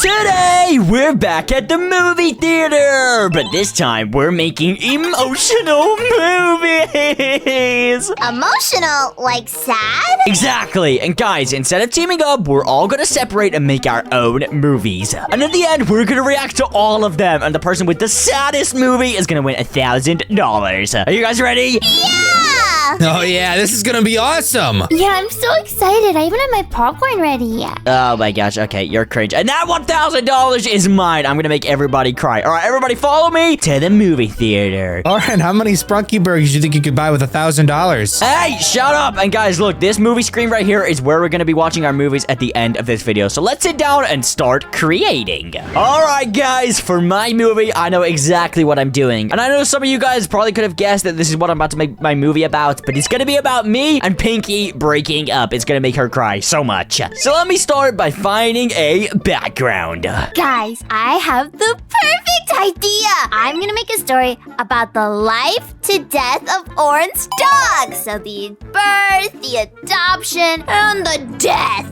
Today, we're back at the movie theater, but this time we're making emotional movies. Emotional? Like sad? Exactly. And guys, instead of teaming up, we're all gonna separate and make our own movies. And at the end, we're gonna react to all of them, and the person with the saddest movie is gonna win $1,000. Are you guys ready? Yeah! Oh yeah, this is gonna be awesome. Yeah, I'm so excited. I even have my popcorn ready. Oh my gosh, okay, you're cringe. And that $1,000 is mine. I'm gonna make everybody cry. All right, everybody follow me to the movie theater. Oren, how many Sprunki burgers do you think you could buy with $1,000? Hey, shut up. And guys, look, this movie screen right here is where we're gonna be watching our movies at the end of this video. So let's sit down and start creating. All right, guys, for my movie, I know exactly what I'm doing. And I know some of you guys probably could have guessed that this is what I'm about to make my movie about, but it's gonna be about me and Pinki breaking up. It's gonna make her cry so much. So let me start by finding a background. Guys, I have the perfect idea. I'm gonna make a story about the life to death of Oren's dog. So the birth, the adoption, and the death.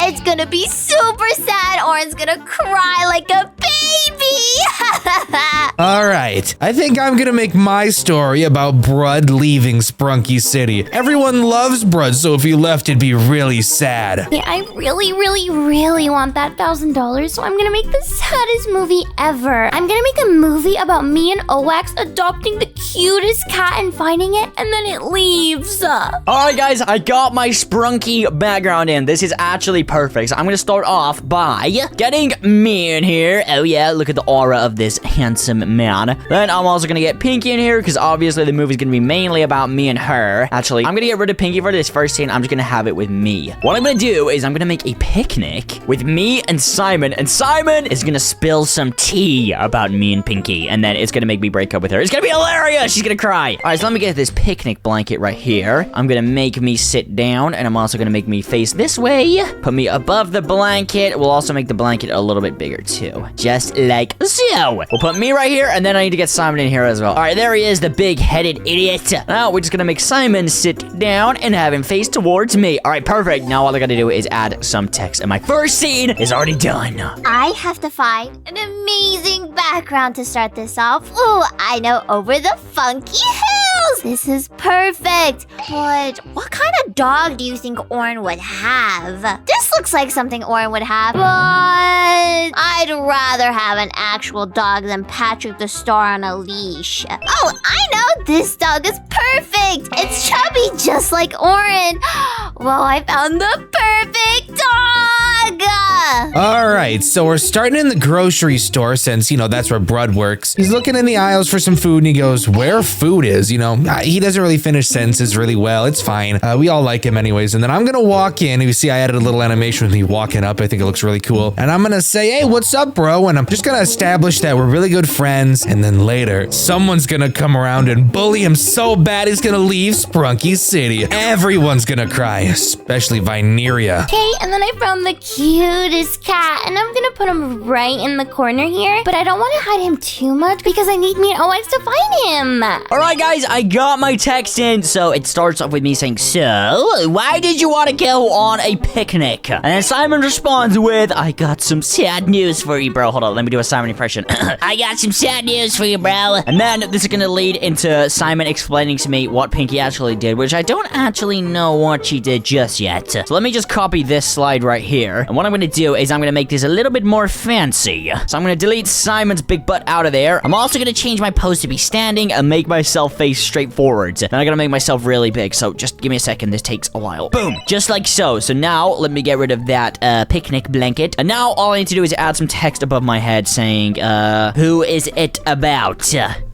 It's gonna be super sad. Oren's gonna cry like a baby. All right, I think I'm gonna make my story about Brud leaving Sprunki City. Everyone loves Brud, so if he left, it'd be really sad. Yeah, I really want that $1,000, so I'm gonna make the saddest movie ever. I'm gonna make a movie about me and Owax adopting the cutest cat and finding it, and then it leaves. All right, guys, I got my Sprunki background in. This is actually perfect. So I'm going to start off by getting me in here. Oh, yeah, look at the aura of this handsome man. Then I'm also going to get Pinki in here because obviously the movie's going to be mainly about me and her. Actually, I'm going to get rid of Pinki for this first scene. I'm just going to have it with me. What I'm going to do is I'm going to make a picnic with me and Simon is going to spill some tea about me and Pinki, and then it's going to make me break up with her. It's going to be hilarious. She's going to cry. All right, so let me get this picnic blanket right here. I'm going to make me sit down, and I'm also going to make me face this way. Put me above the blanket. We'll also make the blanket a little bit bigger too. Just like so. We'll put me right here, and then I need to get Simon in here as well. All right, there he is, the big-headed idiot. Now we're just going to make Simon sit down and have him face towards me. All right, perfect. Now all I got to do is add some text, and my first scene is already done. I have to find an amazing background to start this off. Ooh, I know, over the funky hills. This is perfect. But what kind of dog do you think Oren would have? This looks like something Oren would have, but I'd rather have an actual dog than Patrick the Star on a leash. Oh, I know, this dog is perfect. It's chubby just like Oren. Well, I found the perfect dog. All right, so we're starting in the grocery store since, that's where Brud works. He's looking in the aisles for some food and he goes, where food is, he doesn't really finish sentences really well. It's fine. We all like him anyways. And then I'm going to walk in. You see, I added a little animation with me walking up. I think it looks really cool. And I'm going to say, hey, what's up, bro? And I'm just going to establish that we're really good friends. And then later, someone's going to come around and bully him so bad he's going to leave Sprunki City. Everyone's going to cry, especially Vineria. Okay, and then I found the cutest cat, and I'm gonna put him right in the corner here, but I don't want to hide him too much because I need me and OX to find him. All right, guys, I got my text in. So it starts off with me saying, so why did you want to go on a picnic? And then Simon responds with, I got some sad news for you, bro. Hold on, let me do a Simon impression. I got some sad news for you, bro. And then this is gonna lead into Simon explaining to me what Pinki actually did, which I don't actually know what she did just yet. So let me just copy this slide right here. And what I'm gonna do is I'm gonna make this a little bit more fancy. So I'm gonna delete Simon's big butt out of there. I'm also gonna change my pose to be standing and make myself face straight forwards. Then I'm gonna make myself really big. So just give me a second. This takes a while. Boom. Just like so. So now let me get rid of that picnic blanket. And now all I need to do is add some text above my head saying, who is it about?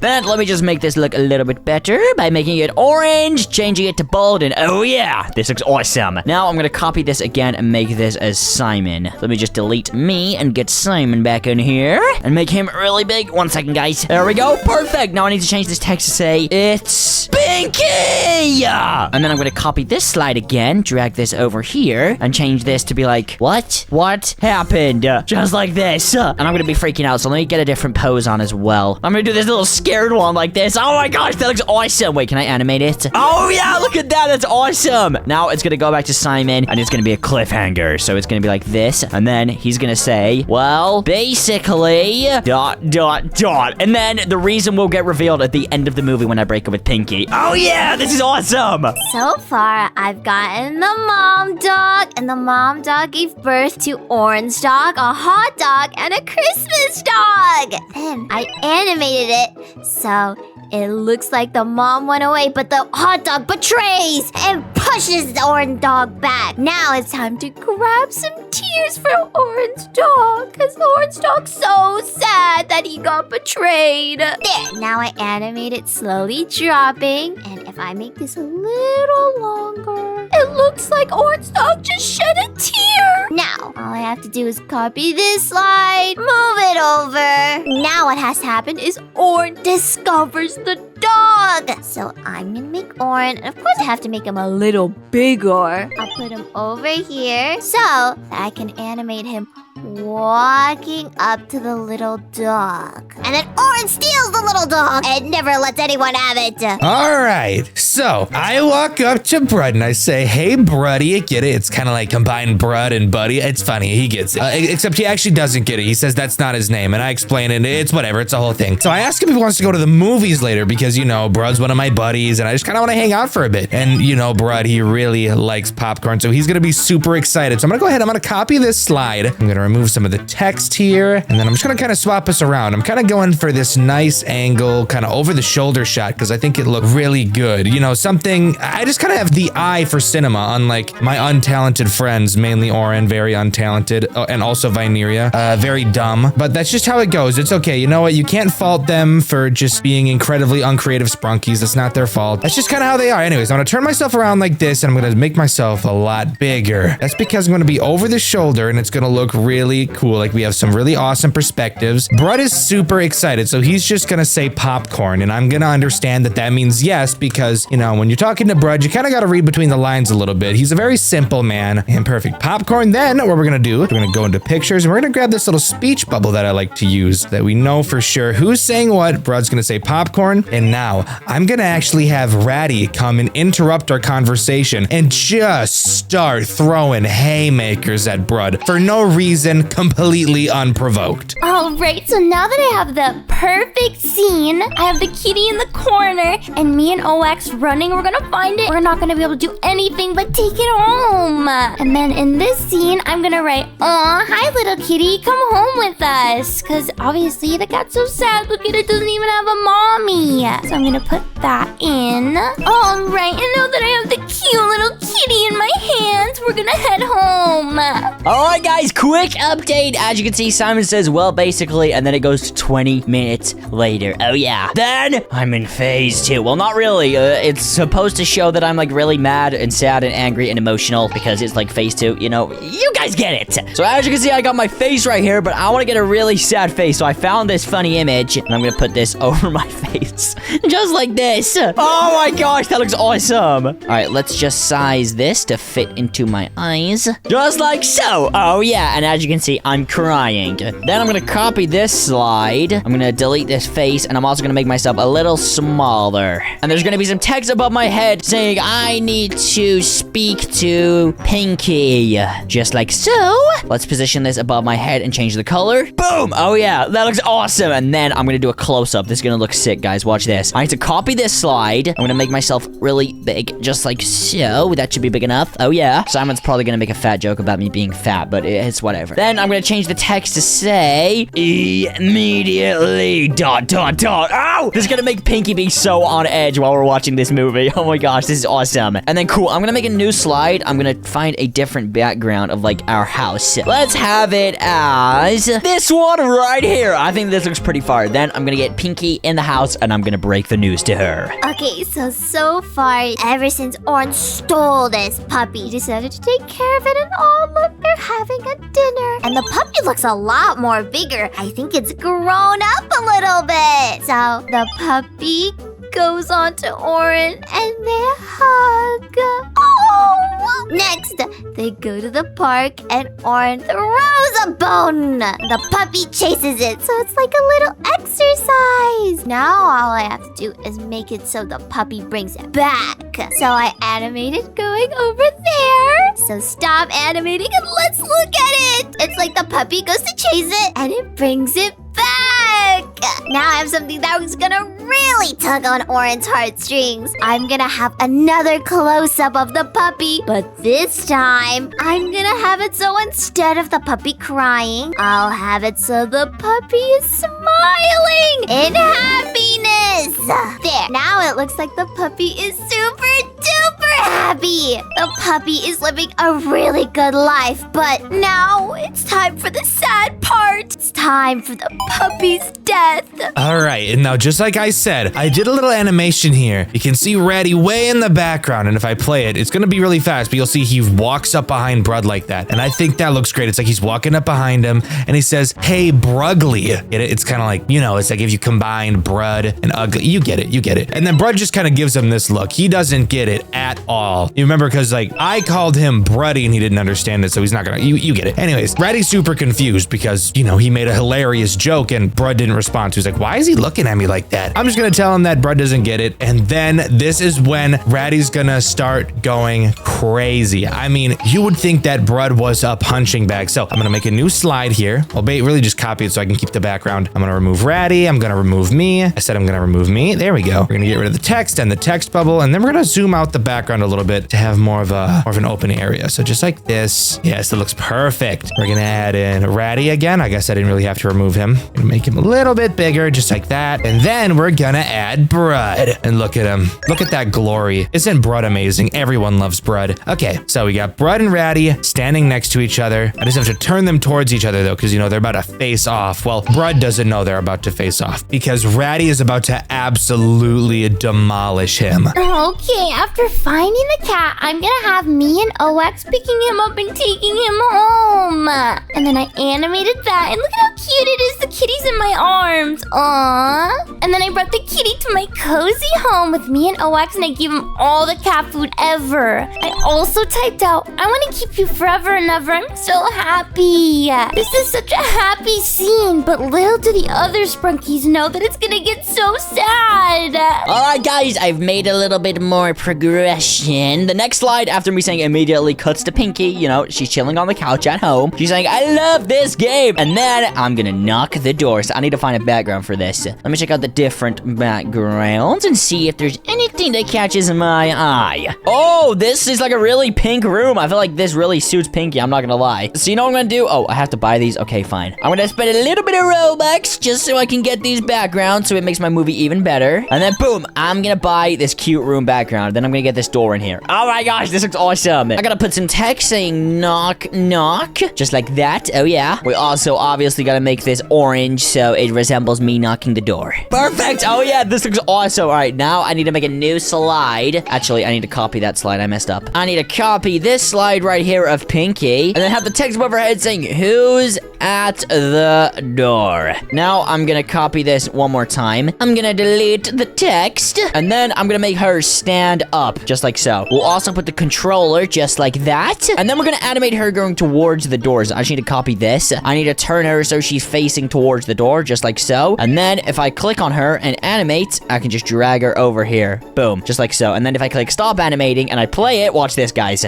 Then let me just make this look a little bit better by making it orange, changing it to bold, and oh yeah, this looks awesome. Now I'm gonna copy this again and make this as Simon. Let me just delete me and get Simon back in here and make him really big. 1 second, guys. There we go. Perfect. Now I need to change this text to say, it's Pinki! And then I'm gonna copy this slide again, drag this over here, and change this to be like, what? What happened? Just like this. And I'm gonna be freaking out, so let me get a different pose on as well. I'm gonna do this little scared one like this. Oh my gosh, that looks awesome. Wait, can I animate it? Oh yeah, look at that. That's awesome. Now it's gonna go back to Simon, and it's gonna be a cliffhanger. So it's gonna be like this. And then he's gonna say, well, basically, ... And then the reason will get revealed at the end of the movie when I break up with Pinki. Oh yeah, this is awesome. So far, I've gotten the mom dog, and the mom dog gave birth to Oren's dog, a hot dog, and a Christmas dog. Then I animated it, so it looks like the mom went away, but the hot dog betrays and pushes the orange dog back. Now it's time to grab some tears for Oren's dog, because Oren's dog's so sad that he got betrayed. There, now I animate it slowly dropping, and if I make this a little longer, it looks like Oren's dog just shed a tear. Now, all I have to do is copy this slide, move it over. Now what has to happen is Oren discovers the dog. So I'm gonna make Oren, and of course I have to make him a little bigger. I'll put him over here so that I can animate him walking up to the little dog. And then Oren steals the little dog and never lets anyone have it. All right, so I walk up to Brud and I say, hey, Bruddy, get it? It's kind of like combined Brud and Buddy. It's funny, he gets it. Except he actually doesn't get it. He says that's not his name, and I explain it. It's whatever, it's a whole thing. So I ask him if he wants to go to the movies later because, you know, Brud's one of my buddies, and I just kind of want to hang out for a bit. And, you know, Brud, he really likes popcorn, so he's going to be super excited. So I'm going to go ahead, I'm going to copy this slide. I'm going to remove some of the text here, and then I'm just gonna kind of swap us around. I'm kind of going for this nice angle, kind of over the shoulder shot, because I think it looked really good. You know, something, I just kind of have the eye for cinema, unlike my untalented friends, mainly Oren, very untalented, and also Vineria, very dumb, but that's just how it goes. It's okay. You know what? You can't fault them for just being incredibly uncreative Sprunkis. That's not their fault. That's just kind of how they are. Anyways, I'm gonna turn myself around like this, and I'm gonna make myself a lot bigger. That's because I'm gonna be over the shoulder, and it's gonna look really cool. Like we have some really awesome perspectives. Brud is super excited, so he's just gonna say popcorn, and I'm gonna understand that that means yes, because, you know, when you're talking to Brud, you kind of got to read between the lines a little bit. He's a very simple man. And perfect. Popcorn. Then what we're gonna do, we're gonna go into pictures, and we're gonna grab this little speech bubble that I like to use that we know for sure who's saying what. Brud's gonna say popcorn, and now I'm gonna actually have Ratty come and interrupt our conversation and just start throwing haymakers at Brud for no reason, completely unprovoked. Alright, so now that I have the perfect scene, I have the kitty in the corner, and me and OX running, we're gonna find it. We're not gonna be able to do anything but take it home. And then in this scene, I'm gonna write, aw, hi little kitty, come home with us. Cause obviously the cat's so sad, look at it, doesn't even have a mommy. So I'm gonna put that in. Alright, and now that I have the cute little kitty in my hands, we're gonna head home. Alright guys, quick update. As you can see, Simon says, well, basically, and then it goes to 20 minutes later. Oh yeah. Then I'm in phase 2. Well, not really. It's supposed to show that I'm like really mad and sad and angry and emotional because it's like phase 2. You know, you guys get it. So as you can see, I got my face right here, but I want to get a really sad face. So I found this funny image, and I'm gonna put this over my face, just like this. Oh my gosh, that looks awesome. All right, let's just size this to fit into my eyes, just like so. Oh yeah, and as you can see, I'm crying. Then I'm gonna copy this slide. I'm gonna delete this face, and I'm also gonna make myself a little smaller. And there's gonna be some text above my head saying I need to speak to Pinki, just like so. Let's position this above my head and change the color. Boom! Oh yeah, that looks awesome. And then I'm gonna do a close-up. This is gonna look sick, guys. Watch this. I need to copy this slide. I'm gonna make myself really big, just like so. That should be big enough. Oh yeah. Simon's probably gonna make a fat joke about me being fat, but it's whatever. Then I'm gonna change the text to say immediately ... Ow! This is gonna make Pinki be so on edge while we're watching this movie. Oh my gosh, this is awesome. And then cool, I'm gonna make a new slide. I'm gonna find a different background of like our house. Let's have it as this one right here. I think this looks pretty far. Then I'm gonna get Pinki in the house, and I'm gonna break the news to her. Okay, so far, ever since Oren stole this puppy, he decided to take care of it, and oh look, they're having a dinner. And the puppy looks a lot more bigger. I think it's grown up a little bit. So the puppy goes on to Oren, and they hug. Oh, home. Next, they go to the park and Oren throws a bone. The puppy chases it, so it's like a little exercise. Now all I have to do is make it so the puppy brings it back. So I animated going over there. So stop animating and let's look at it. It's like the puppy goes to chase it and it brings it back. Now I have something that was gonna really tug on Oren's heartstrings. I'm gonna have another close-up of the puppy, but this time I'm gonna have it so instead of the puppy crying, I'll have it so the puppy is smiling in happiness. There, now it looks like the puppy is super duper happy. The puppy is living a really good life, but now it's time for the sad part. It's time for the puppy's death. All right, and now just like I said, I did a little animation here. You can see Ratty way in the background, and if I play it, it's gonna be really fast, but you'll see he walks up behind Brud like that, and I think that looks great. It's like he's walking up behind him, and he says, "Hey, Brugly." Get it? It's kind of like, you know, it's like if you combine Brud and Ugly. You get it, you get it. And then Brud just kind of gives him this look. He doesn't get it at all. You remember, because like I called him Bruddy, and he didn't understand it, so he's not gonna, you get it. Anyways, Ratty's super confused because, you know, he made a hilarious joke, and Brud didn't respond. So he's like, why is he looking at me like that? I'm just gonna tell him that Brud doesn't get it. And then this is when Ratty's gonna start going crazy. I mean, you would think that Brud was a punching bag. So I'm gonna make a new slide here. I'll really just copy it so I can keep the background. I'm gonna remove Ratty. I'm gonna remove me. I said I'm gonna remove me. There we go. We're gonna get rid of the text and the text bubble. And then we're gonna zoom out the background a little bit to have more of an open area. So just like this. Yes, it looks perfect. We're gonna add in Ratty again. I guess I didn't really have to remove him. Gonna make him a little bit bigger, just like that. And then we're gonna add Brud. And look at him. Look at that glory. Isn't Brud amazing? Everyone loves Brud. Okay, so we got Brud and Ratty standing next to each other. I just have to turn them towards each other though, because you know they're about to face off. Well, Brud doesn't know they're about to face off because Ratty is about to absolutely demolish him. Okay, after finding the cat, I'm gonna have me and OX picking him up and taking him home. And then I animated that, and look at how cute it is. The kitty's in my arms. Aww. And then I brought the kitty to my cozy home with me and OX, and I gave him all the cat food ever. I also typed out, I want to keep you forever and ever. I'm so happy. This is such a happy scene, but little do the other Sprunkis know that it's gonna get so sad. Alright guys, I've made a little bit more progression. The next slide after me saying immediately cuts to Pinki. You know, she's chilling on the couch at home. She's saying, I love this game. And then I'm gonna knock the door. So I need to find a background for this. Let me check out the different backgrounds and see if there's anything that catches my eye. Oh, this is like a really pink room. I feel like this really suits Pinki. I'm not gonna lie. So you know what I'm gonna do? Oh, I have to buy these. Okay, fine. I'm gonna spend a little bit of Robux just so I can get these backgrounds so it makes my movie even better. And then boom, I'm gonna buy this cute room background. Then I'm gonna get this door in here. Oh my gosh, this looks awesome. I gotta put some text saying knock, knock. Just like that. Oh yeah. We also obviously gotta make this orange so it resembles me knocking the door. Perfect. Oh yeah, this looks awesome. All right, now I need to make a new slide. Actually, I need to copy that slide. I messed up. I need to copy this slide right here of Pinki and then have the text above her head saying who's at the door. Now I'm gonna copy this one more time. I'm gonna delete the text and then I'm gonna make her stand up just like so. We'll also put the controller just like that. And then we're gonna animate her going towards the doors. I just need to copy this. I need to turn her so she's facing towards the door just like so. And then if I click on her and animate, I can just drag her over here. Boom, just like so. And then if I click stop animating and I play it, watch this guys.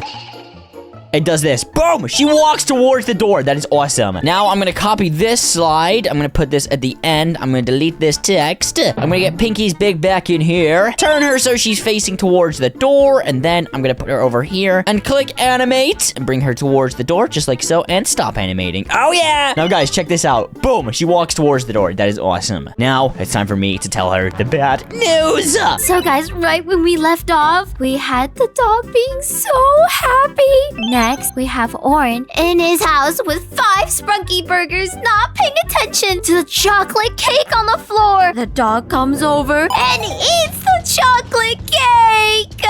It does this. Boom! She walks towards the door. That is awesome. Now I'm gonna copy this slide. I'm gonna put this at the end. I'm gonna delete this text. I'm gonna get Pinki's big back in here. Turn her so she's facing towards the door. And then I'm gonna put her over here and click animate and bring her towards the door just like so and stop animating. Oh yeah! Now guys, check this out. Boom! She walks towards the door. That is awesome. Now it's time for me to tell her the bad news. So guys, right when we left off, we had the dog being so happy. Next, we have Oren in his house with 5 Sprunki burgers, not paying attention to the chocolate cake on the floor. The dog comes over and eats the chocolate cake.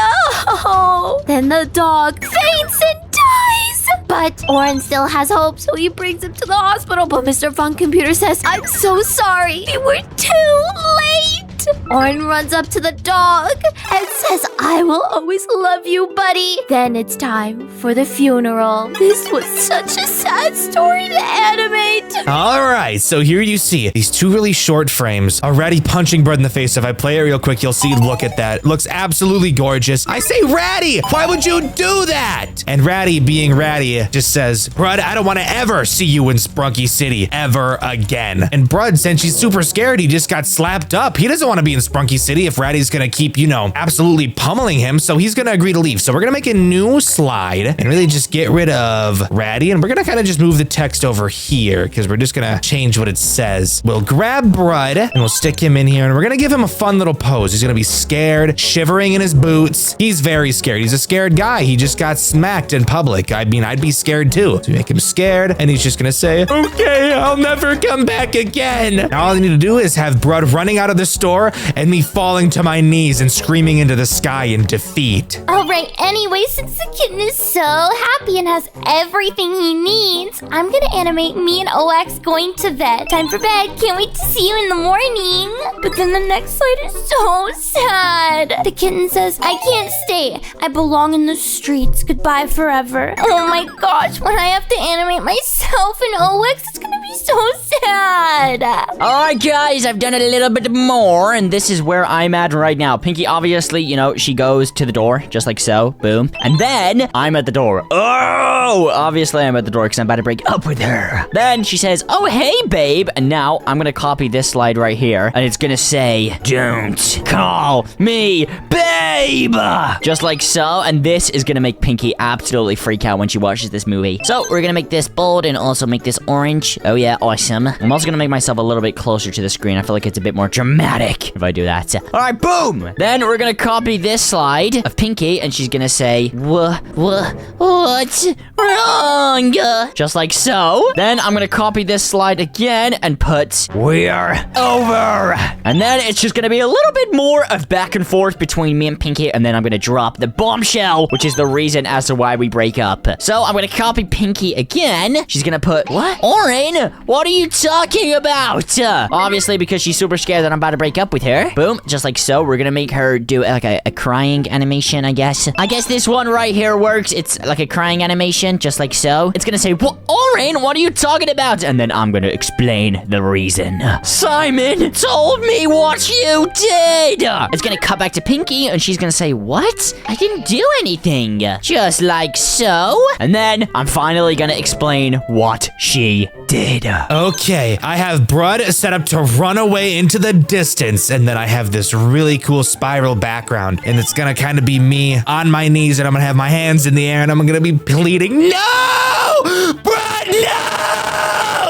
Oh! Then the dog faints and dies. But Oren still has hope, so he brings him to the hospital. But Mr. Fun Computer says, I'm so sorry. We were too late. it. Oren runs up to the dog and says, I will always love you, buddy. Then it's time for the funeral. This was such a sad story to animate. All right, so here you see these two really short frames already punching Brud in the face. If I play it real quick, you'll see, look at that. Looks absolutely gorgeous. I say, Ratty, why would you do that? And Ratty, being Ratty, just says, Brud, I don't want to ever see you in Sprunki City ever again. And Brud, since she's super scared, he just got slapped up. He doesn't want to be in Sprunki City if Ratty's going to keep, you know, absolutely pummeling him. So he's going to agree to leave. So we're going to make a new slide and really just get rid of Ratty. And we're going to kind of just move the text over here because we're just going to change what it says. We'll grab Brud and we'll stick him in here. And we're going to give him a fun little pose. He's going to be scared, shivering in his boots. He's very scared. He's a scared guy. He just got smacked in public. I mean, I'd be scared too. So we make him scared and he's just going to say, okay, I'll never come back again. Now all I need to do is have Brud running out of the store and me falling to my knees and screaming into the sky in defeat. All right, anyway, since the kitten is so happy and has everything he needs, I'm gonna animate me and OX going to bed. Time for bed. Can't wait to see you in the morning. But then the next slide is so sad. The kitten says, I can't stay. I belong in the streets. Goodbye forever. Oh my gosh, when I have to animate myself and OX, it's gonna be so sad. Alright guys, I've done a little bit more, and this is where I'm at right now. Pinki, obviously, you know, she goes to the door, just like so, boom. And then, I'm at the door. Oh! Obviously, I'm at the door because I'm about to break up with her. Then, she says, oh, hey, babe. And now, I'm gonna copy this slide right here, and it's gonna say, don't call me babe! Just like so, and this is gonna make Pinki absolutely freak out when she watches this movie. So, we're gonna make this bold and also make this orange. Oh yeah, awesome. I'm also gonna make myself a little bit closer to the screen. I feel like it's a bit more dramatic if I do that. All right, boom! Then we're gonna copy this slide of Pinki, and she's gonna say, what's wrong? Just like so. Then I'm gonna copy this slide again and put, we're over. And then it's just gonna be a little bit more of back and forth between me and Pinki, and then I'm gonna drop the bombshell, which is the reason as to why we break up. So I'm gonna copy Pinki again. She's gonna put, what? Oren, what are you talking about? Obviously, because she's super scared that I'm about to break up with her. Boom, just like so. We're gonna make her do like a crying animation, I guess. I guess this one right here works. It's like a crying animation, just like so. It's gonna say, what? Oren, what are you talking about? And then I'm gonna explain the reason. Simon told me what you did. It's gonna cut back to Pinki, and she's gonna say, what? I didn't do anything. Just like so. And then I'm finally gonna explain what she did. Okay, I have Brud set up to run away into the distance, and then I have this really cool spiral background, and it's gonna kind of be me on my knees, and I'm gonna have my hands in the air, and I'm gonna be pleading, no! Brud, no!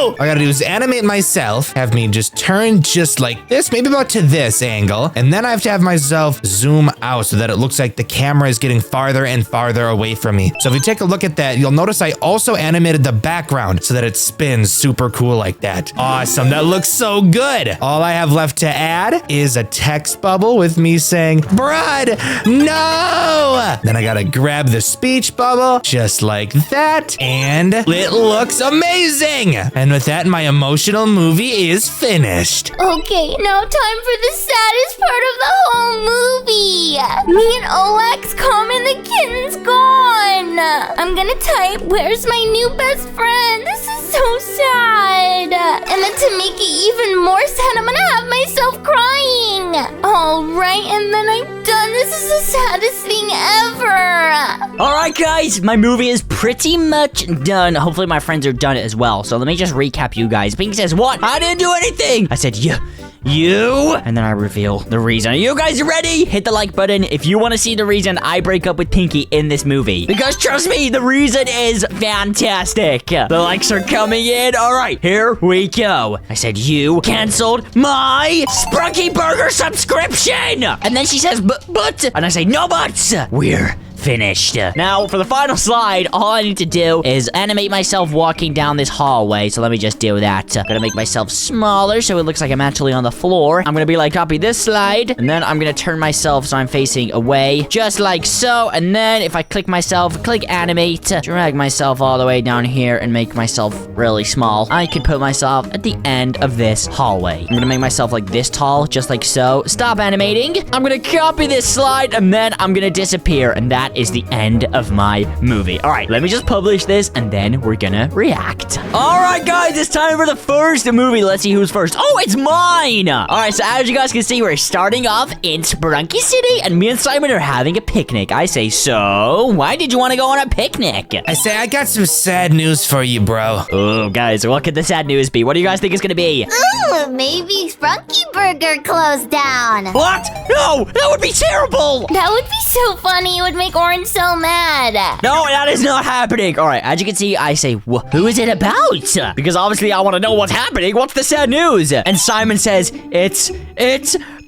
All I gotta do is animate myself, have me just turn just like this, maybe about to this angle, and then I have to have myself zoom out so that it looks like the camera is getting farther and farther away from me. So if you take a look at that, you'll notice I also animated the background so that it spins super cool like that. Awesome, that looks so good. All I have left to add is a text bubble with me saying, Brud, no! Then I gotta grab the speech bubble just like that, and it looks amazing. And with that, my emotional movie is finished. Okay, now time for the saddest part of the whole movie. Me and OX comment the kitten's gone. I'm gonna type, where's my new best friend? This is so sad. And then to make it even more sad, I'm gonna have myself crying. All right, and then I'm done. This is the saddest thing ever. All right, guys, my movie is pretty much done. Hopefully my friends are done as well. So let me just recap you guys. Pinki says, what? I didn't do anything. I said, you. And then I reveal the reason. Are you guys ready? Hit the like button if you want to see the reason I break up with Pinki in this movie. Because trust me, the reason is fantastic. The likes are coming in. All right, here we go. I said, you canceled my Sprunki Burger subscription. And then she says, but. And I say, no buts. We're finished. Now, for the final slide, all I need to do is animate myself walking down this hallway. So let me just do that. I'm gonna make myself smaller so it looks like I'm actually on the floor. I'm gonna be like, copy this slide, and then I'm gonna turn myself so I'm facing away, just like so. And then if I click myself, click animate, drag myself all the way down here and make myself really small, I can put myself at the end of this hallway. I'm gonna make myself like this tall, just like so. Stop animating. I'm gonna copy this slide, and then I'm gonna disappear, and that is the end of my movie. All right, let me just publish this, and then we're gonna react. All right, guys, it's time for the first movie. Let's see who's first. Oh, it's mine. All right, so as you guys can see, we're starting off in Sprunki City, and me and Simon are having a picnic. I say, so why did you want to go on a picnic? I say, I got some sad news for you, bro. Oh, guys, what could the sad news be? What do you guys think it's gonna be? Ooh, maybe Sprunky Burger closed down. What? No, that would be terrible. That would be so funny. It would make Oren so mad. No, that is not happening. All right, as you can see, I say, who is it about? Because obviously I want to know what's happening. What's the sad news? And Simon says, it's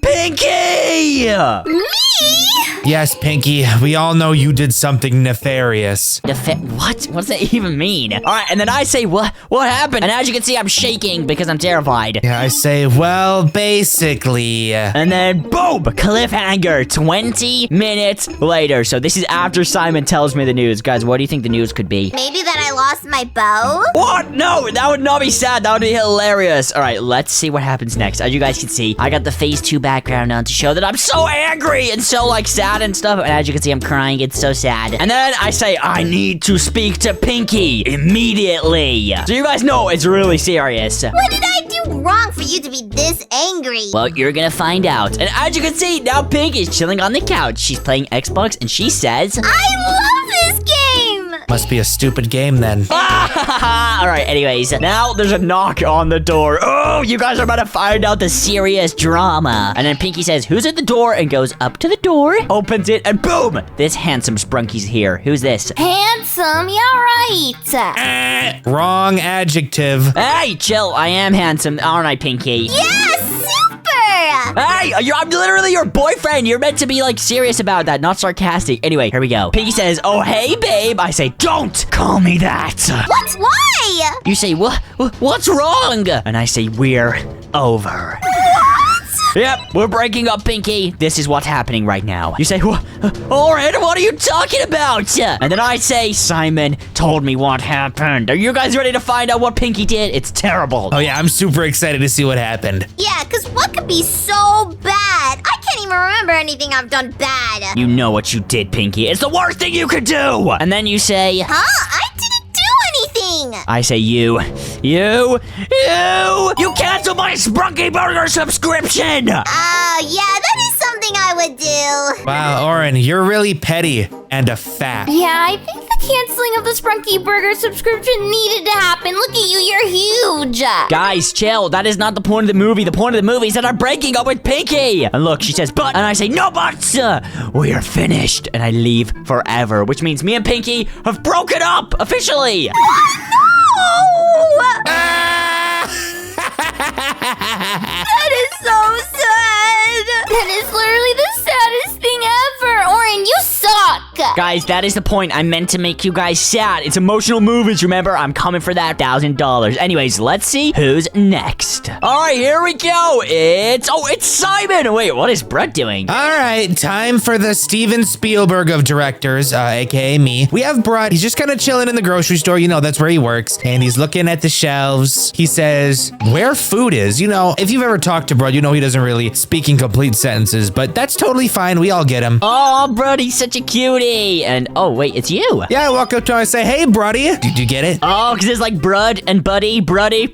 Pinki! Me? Yes, Pinky, we all know you did something nefarious. What? What does that even mean? All right, and then I say, what happened? And as you can see, I'm shaking because I'm terrified. Yeah, I say, well, basically. And then, boom, cliffhanger, 20 minutes later. So this is after Simon tells me the news. Guys, what do you think the news could be? Maybe that I lost my bow? What? No, that would not be sad. That would be hilarious. All right, let's see what happens next. As you guys can see, I got the phase 2 background on to show that I'm so angry and so, like, sad and stuff. And as you can see, I'm crying. It's so sad. And then I say, I need to speak to Pinki immediately. So you guys know it's really serious. What did I do wrong for you to be this angry? Well, you're gonna find out. And as you can see, now Pink is chilling on the couch. She's playing Xbox, and she says, I love this game! Must be a stupid game then. All right, anyways, now there's a knock on the door. Oh, you guys are about to find out the serious drama. And then Pinky says, who's at the door? And goes up to the door, opens it, and boom, this handsome Sprunki's here. Who's this? Handsome, yeah, right. Wrong adjective. Hey, chill, I am handsome, aren't I, Pinky? Yes, super! Hey, I'm literally your boyfriend. You're meant to be, like, serious about that, not sarcastic. Anyway, here we go. Pinky says, oh, hey, babe. I say, don't call me that. What? Why? You say, what's wrong? And I say, we're over. Yep, we're breaking up, Pinky. This is what's happening right now. You say, Oren, what are you talking about? And then I say, Simon told me what happened. Are you guys ready to find out what Pinky did? It's terrible. Oh yeah, I'm super excited to see what happened. Yeah, because what could be so bad? I can't even remember anything I've done bad. You know what you did, Pinky. It's the worst thing you could do. And then you say, Huh? I didn't do anything. I say, you canceled my Sprunky Burger subscription. Yeah, that is something I would do. Wow, Oren, you're really petty and a fat. Yeah, I think the canceling of the Sprunky Burger subscription needed to happen. Look at you, you're huge. Guys, chill. That is not the point of the movie. The point of the movie is that I'm breaking up with Pinky. And look, she says, but. And I say, no buts. We are finished. And I leave forever, which means me and Pinky have broken up officially. Oh, no! That is so sad. That is literally the saddest thing ever. Oren, you suck. Guys, that is the point. I meant to make you guys sad. It's emotional movies, remember? I'm coming for that $1,000. Anyways, let's see who's next. All right, here we go. It's Simon. Wait, what is Brett doing? All right, time for the Steven Spielberg of directors, aka me. We have Brett. He's just kind of chilling in the grocery store. You know, that's where he works. And he's looking at the shelves. He says, where food is. You know, if you've ever talked to Brett, you know he doesn't really speak in complete sentences, but that's totally fine. We all get him. Oh, Brett, he's such a cutie. And, oh, wait, it's you. Yeah, I walk up to him and say, hey, Bruddy. Did you get it? Oh, because it's like Brud and Buddy, Bruddy. It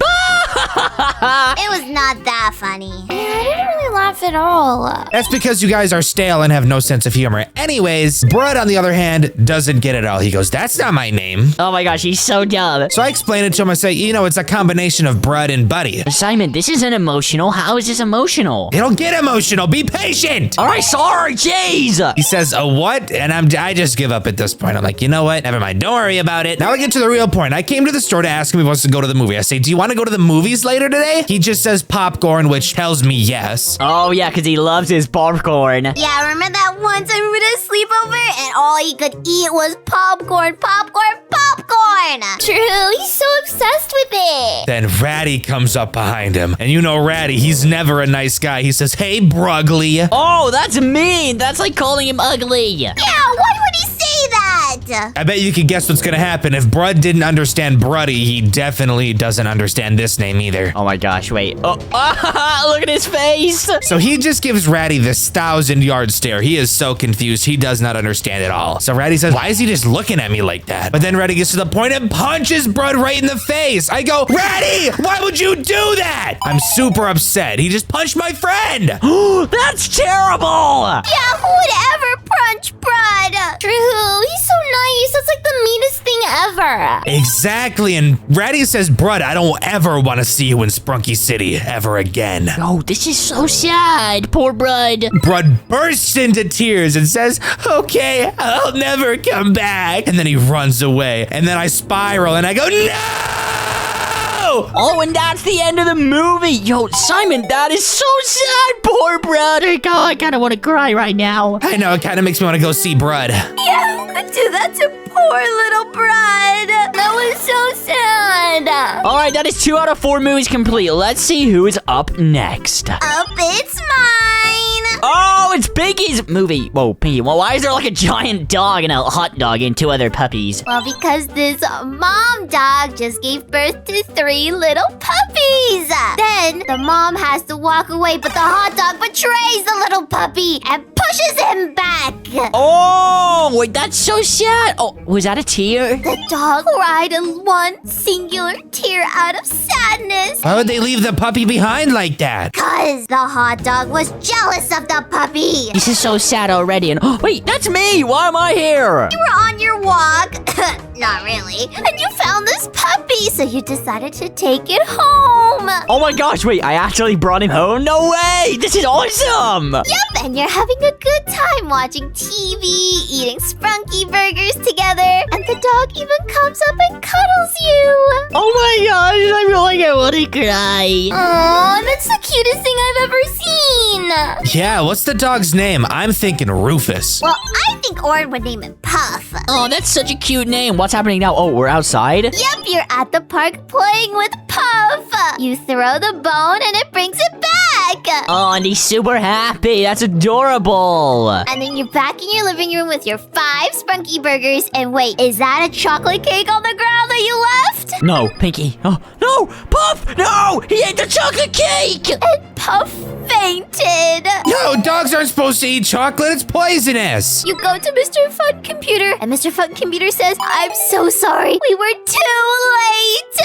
was not that funny. Yeah, I didn't really laugh at all. That's because you guys are stale and have no sense of humor. Anyways, Brett, on the other hand, doesn't get it all. He goes, that's not my name. Oh my gosh, he's so dumb. So I explain it to him. I say, you know, it's a combination of Brett and Buddy. Simon, this isn't emotional. How is this emotional? It'll get emotional. Be patient. All right, sorry, jeez. He says, a what? And I just give up at this point. I'm like, you know what? Never mind. Don't worry about it. Now I get to the real point. I came to the store to ask him if he wants to go to the movie. I say, do you want to go to the movie? movies later today? He just says popcorn, which tells me yes. Oh, yeah, because he loves his popcorn. Yeah, remember that one time we were at a sleepover and all he could eat was popcorn, popcorn, popcorn. True, he's so obsessed with it. Then Ratty comes up behind him. And you know Ratty, he's never a nice guy. He says, hey, Brugly. Oh, that's mean. That's like calling him ugly. Yeah, why would he say that? I bet you can guess what's gonna happen. If Brud didn't understand Bruddy, he definitely doesn't understand this name either. Oh my gosh, wait. Oh, look at his face. So he just gives Ratty this 1,000-yard stare. He is so confused. He does not understand at all. So Ratty says, why is he just looking at me like that? But then Ratty gets to the point and punches Brud right in the face. I go, Ratty, why would you do that? I'm super upset. He just punched my friend. That's terrible. Yeah, who would ever punch Brud? True, he's so nice. That's like the meanest thing ever. Exactly. And Ratty says, Brud, I don't ever want to see you in Sprunky City ever again. Oh, this is so sad. Poor Brud. Brud bursts into tears and says, okay, I'll never come back. And then he runs away. And then I spiral and I go, no! Oh, and that's the end of the movie. Yo, Simon, that is so sad. Poor brother. God, I kind of want to cry right now. I know, it kind of makes me want to go see Brud. Yeah, do that to poor little Brud. That was so sad. All right, that is 2 out of 4 movies complete. Let's see who is up next. Up, it's mine. Oh, it's Pinky's movie. Whoa, Pinky. Well, why is there like a giant dog and a hot dog and 2 other puppies? Well, because this mom dog just gave birth to 3 little puppies. Then the mom has to walk away, but the hot dog betrays the little puppy and pushes him back. Oh, wait, that's so sad. Oh, was that a tear? The dog cried one singular tear out of sadness. Why would they leave the puppy behind like that? Cause the hot dog was jealous of the puppy. This is so sad already. And oh, wait, that's me. Why am I here? You were on your walk. Not really. And you found this puppy, so you decided to take it home. Oh my gosh, wait, I actually brought him home? No way! This is awesome! Yep, and you're having a good time watching TV, eating Sprunky burgers together, and the dog even comes up and cuddles you. Oh my gosh, I feel like I want to cry. Aw, that's the cutest thing I've ever seen. Yeah, what's the dog's name? I'm thinking Rufus. Well, I think Oren would name it Puff. Oh, that's such a cute name. What's happening now? Oh, we're outside? Yep, you're at the park playing with Puff. You throw the bone and it brings it back. Oh, and he's super happy. That's adorable. And then you're back in your living room with your 5 Sprunky burgers. And wait, is that a chocolate cake on the ground that you left? No, Pinky. Oh, no! Puff! No! He ate the chocolate cake! And Puff fainted. No, dogs aren't supposed to eat chocolate. It's poisonous. You go to Mr. Fun Computer, and Mr. Fun Computer says, I'm so sorry. We were too late.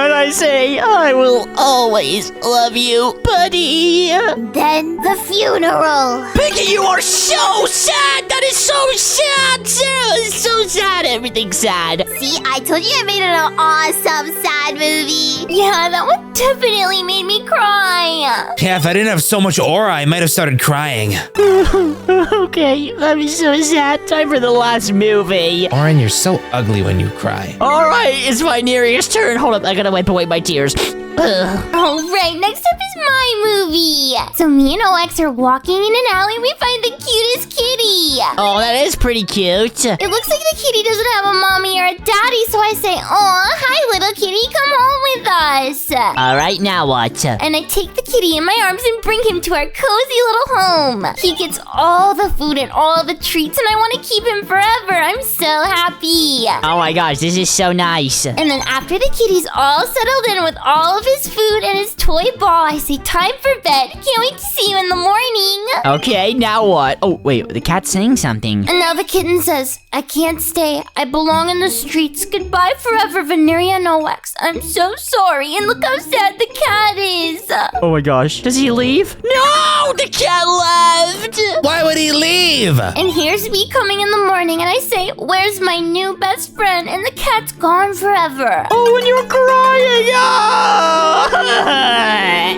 And I say, I will always love you, buddy. Then the funeral. Pinky, you are so sad! That is so sad! So sad. Everything's sad. See, I told you I made it an awesome sad movie. Yeah, that one definitely made me cry. Yeah, if I didn't have so much aura, I might have started crying. Okay, that was so sad. Time for the last movie. Oren, you're so ugly when you cry. All right, it's my nearest turn. Hold up, I gotta wipe away my tears. Ugh. All right, next up is my movie. So me and OX are walking in an alley and we find the cutest kitty. Oh, that is pretty cute. It looks like the kitty doesn't have a mommy or a daddy, so I say, aw, hi little kitty, come home with us. All right, now what? And I take the kitty in my arms and bring him to our cozy little home. He gets all the food and all the treats and I want to keep him forever. I'm so happy. Oh my gosh, this is so nice. And then after the kitty's all settled in with all of his food and his toy ball, I say, time for bed. Can't wait to see you in the morning. Okay, now what? Oh, wait, the cat's saying something. And now the kitten says, I can't stay. I belong in the streets. Goodbye forever, Veneria and OX. I'm so sorry. And look how sad the cat is. Oh my gosh. Does he leave? No, the cat left. Why would he leave? And here's me coming in the morning and I say, where's my new best friend? And the cat's gone forever. Oh, and you're crying. Oh,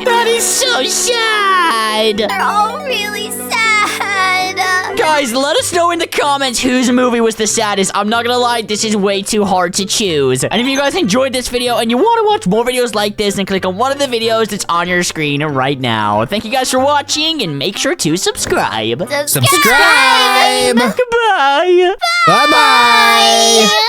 that is so sad. They're all really sad. Guys, let us know in the comments whose movie was the saddest. I'm not gonna lie, this is way too hard to choose. And if you guys enjoyed this video and you want to watch more videos like this, then click on one of the videos that's on your screen right now. Thank you guys for watching, and make sure to subscribe. Subscribe. Goodbye. Bye-bye.